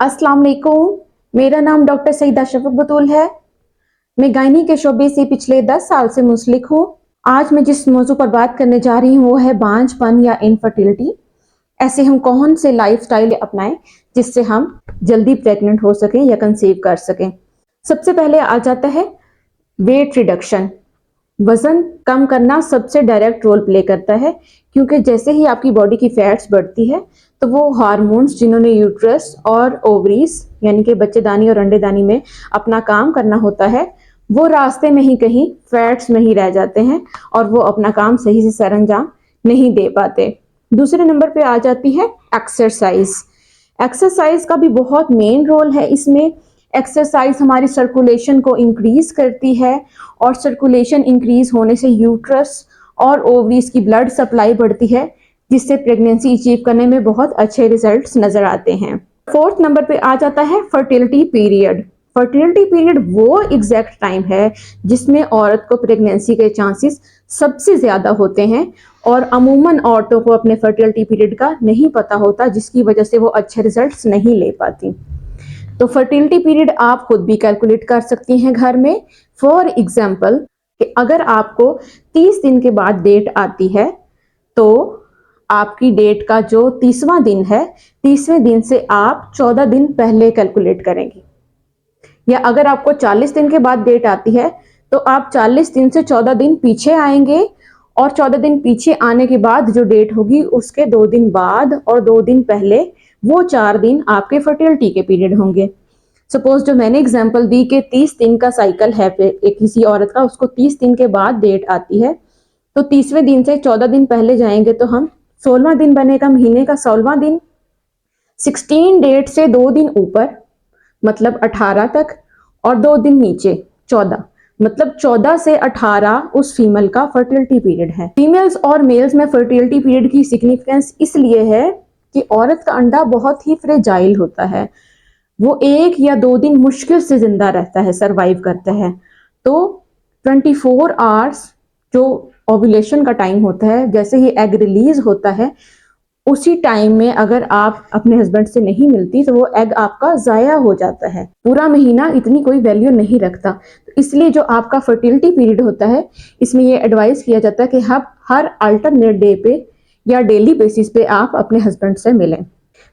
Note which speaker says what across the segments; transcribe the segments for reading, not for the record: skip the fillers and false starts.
Speaker 1: अस्सलाम वालेकुम। मेरा नाम डॉक्टर सईदा शफक बतूल है। मैं गायनी के शोबे से पिछले 10 साल से मुंसलिक हूँ। आज मैं जिस मौजू पर बात करने जा रही हूँ वो है बांझपन या इनफर्टिलिटी। ऐसे हम कौन से लाइफस्टाइल अपनाएं जिससे हम जल्दी प्रेग्नेंट हो सकें या कंसीव कर सकें। सबसे पहले आ जाता है वेट रिडक्शन। वजन कम करना सबसे डायरेक्ट रोल प्ले करता है, क्योंकि जैसे ही आपकी बॉडी की फैट्स बढ़ती है तो वो हार्मोन्स जिन्होंने यूट्रस और ओवरीज यानी कि बच्चेदानी और अंडेदानी में अपना काम करना होता है, वो रास्ते में ही कहीं फैट्स में ही रह जाते हैं और वो अपना काम सही से सरअंजाम नहीं दे पाते। दूसरे नंबर पे आ जाती है एक्सरसाइज। एक्सरसाइज का भी बहुत मेन रोल है इसमें। एक्सरसाइज हमारी सर्कुलेशन को इंक्रीज करती है और सर्कुलेशन इंक्रीज होने से यूट्रस और ओवरीज की ब्लड सप्लाई बढ़ती है, जिससे प्रेगनेंसी अचीव करने में बहुत अच्छे रिजल्ट्स नजर आते हैं। फोर्थ नंबर पे आ जाता है फर्टिलिटी पीरियड। फर्टिलिटी पीरियड वो एग्जैक्ट टाइम है जिसमें औरत को प्रेगनेंसी के चांसेस सबसे ज्यादा होते हैं और अमूमन औरतों को अपने फर्टिलिटी पीरियड का नहीं पता होता, जिसकी वजह से वो अच्छे रिजल्ट्स नहीं ले पाती। तो फर्टिलिटी पीरियड आप खुद भी कैलकुलेट कर सकती हैं घर में। फॉर एग्जाम्पल कि अगर आपको 30 दिन के बाद डेट आती है तो आपकी डेट का जो 30वां दिन है, 30वें दिन से आप 14 दिन पहले कैलकुलेट करेंगे। या अगर आपको 40 दिन के बाद डेट आती है तो आप 40 दिन से 14 दिन पीछे आएंगे और 14 दिन पीछे आने के बाद जो डेट होगी उसके 2 दिन बाद और 2 दिन पहले वो 4 दिन आपके फर्टिलिटी के पीरियड होंगे। सपोज जो मैंने एग्जांपल दी कि 30 दिन का साइकिल है एक किसी औरत का, उसको 30 दिन के बाद डेट आती है तो 30वें दिन से 14 दिन पहले जाएंगे तो हम 16वां दिन बनेगा महीने का 16वां दिन। 16 डेट से 2 दिन ऊपर मतलब 18 तक और 2 दिन नीचे 14, मतलब 14 से 18 उस फीमेल का फर्टिलिटी पीरियड है। फीमेल्स और मेल्स में फर्टिलिटी पीरियड की सिग्निफिकेंस इसलिए है कि औरत का अंडा बहुत ही फ्रेजाइल होता है। वो 1 या 2 दिन मुश्किल से जिंदा रहता है, सरवाइव करता है। तो 24 आवर्स जो ओव्यूलेशन का टाइम होता है, जैसे ही एग रिलीज होता है उसी टाइम में अगर आप अपने हस्बैंड से नहीं मिलती तो वो एग आपका जाया हो जाता है। पूरा महीना इतनी कोई वैल्यू नहीं रखता। तो इसलिए जो आपका फर्टिलिटी पीरियड होता है इसमें ये एडवाइस किया जाता है कि आप हर अल्टरनेट डे पे या डेली बेसिस पे आप अपने हस्बैंड से मिलें।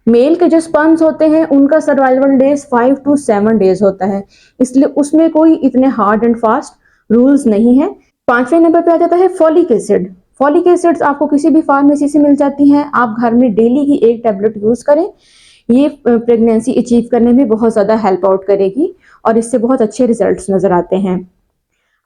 Speaker 1: मेल के जो स्पर्म्स होते हैं उनका सर्वाइवल डेज 5 to 7 डेज होता है, इसलिए उसमें कोई इतने हार्ड एंड फास्ट रूल्स नहीं है। 5वें नंबर पे आ जाता है फॉलिक एसिड। फॉलिक एसिड्स आपको किसी भी फार्मेसी से मिल जाती हैं। आप घर में डेली की एक टैबलेट यूज करें, ये प्रेगनेंसी अचीव करने में बहुत ज्यादा हेल्प आउट करेगी और इससे बहुत अच्छे रिजल्ट्स नजर आते हैं।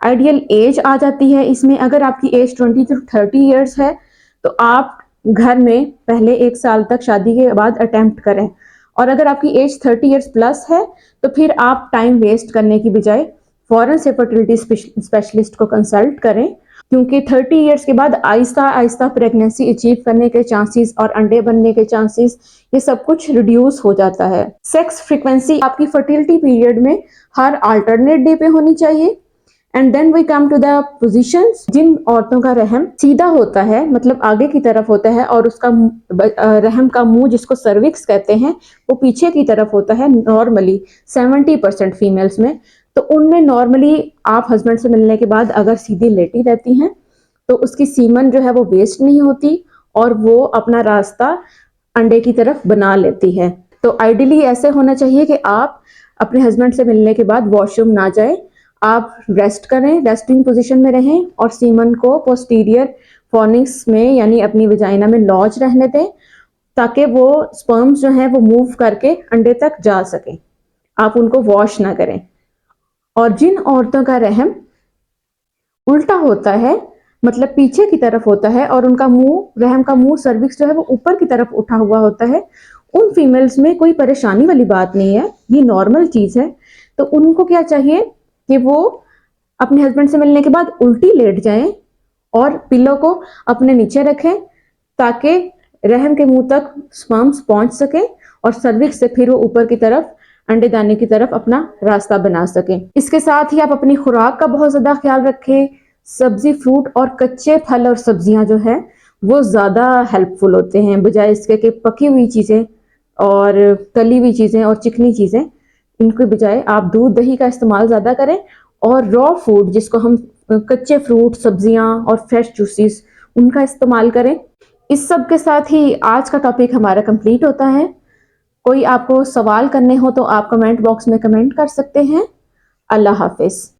Speaker 1: आइडियल एज आ जाती है इसमें। अगर आपकी एज 20 to 30 ईयर्स है तो आप घर में पहले 1 साल तक शादी के बाद अटेम्प्ट करें, और अगर आपकी एज 30 ईयर्स प्लस है तो फिर आप टाइम वेस्ट करने की बजाय फौरन से फर्टिलिटी स्पेशलिस्ट को कंसल्ट करें, क्योंकि 30 ईयर्स के बाद आहिस्ता आहिस्ता प्रेगनेंसी अचीव करने के चांसेस और अंडे बनने के चांसेस ये सब कुछ रिड्यूस हो जाता है। सेक्स फ्रीक्वेंसी आपकी फर्टिलिटी पीरियड में हर अल्टरनेट डे पे होनी चाहिए। And then we come to the positions. जिन औरतों का रहम सीधा होता है, मतलब आगे की तरफ होता है, और उसका रहम का मुंह जिसको सर्विक्स कहते हैं वो पीछे की तरफ होता है नॉर्मली 70% फीमेल्स में, तो उनमें नॉर्मली आप हस्बैंड से मिलने के बाद अगर सीधी लेटी रहती हैं तो उसकी सीमन जो है वो वेस्ट नहीं होती और वो अपना रास्ता अंडे की तरफ बना लेती है। तो आइडियली ऐसे होना चाहिए कि आप अपने हस्बैंड से मिलने के बाद वॉशरूम ना जाए, आप रेस्ट करें, रेस्टिंग पोजीशन में रहें और सीमन को पोस्टीरियर फॉर्निक्स में यानी अपनी वजाइना में लॉज रहने दें, ताकि वो स्पर्म्स जो हैं वो मूव करके अंडे तक जा सके। आप उनको वॉश ना करें। और जिन औरतों का रहम उल्टा होता है, मतलब पीछे की तरफ होता है और उनका मुंह, रहम का मुंह सर्विक्स जो है वो ऊपर की तरफ उठा हुआ होता है, उन फीमेल्स में कोई परेशानी वाली बात नहीं है, ये नॉर्मल चीज है। तो उनको क्या चाहिए कि वो अपने हस्बैंड से मिलने के बाद उल्टी लेट जाएं और पिलो को अपने नीचे रखें, ताकि रहम के मुंह तक स्पर्म्स पहुंच सके और सर्विक्स से फिर वो ऊपर की तरफ अंडे दाने की तरफ अपना रास्ता बना सकें। इसके साथ ही आप अपनी खुराक का बहुत ज्यादा ख्याल रखें। सब्जी, फ्रूट और कच्चे फल और सब्जियां जो है वो ज्यादा हेल्पफुल होते हैं, बजाय इसके कि पकी हुई चीजें और तली हुई चीज़ें और चिकनी चीज़ें, इनके बजाय आप दूध दही का इस्तेमाल ज़्यादा करें और रॉ फूड जिसको हम कच्चे फ्रूट, सब्जियां और फ्रेश जूसेस, उनका इस्तेमाल करें। इस सब के साथ ही आज का टॉपिक हमारा कंप्लीट होता है। कोई आपको सवाल करने हो तो आप कमेंट बॉक्स में कमेंट कर सकते हैं। अल्लाह हाफिज़।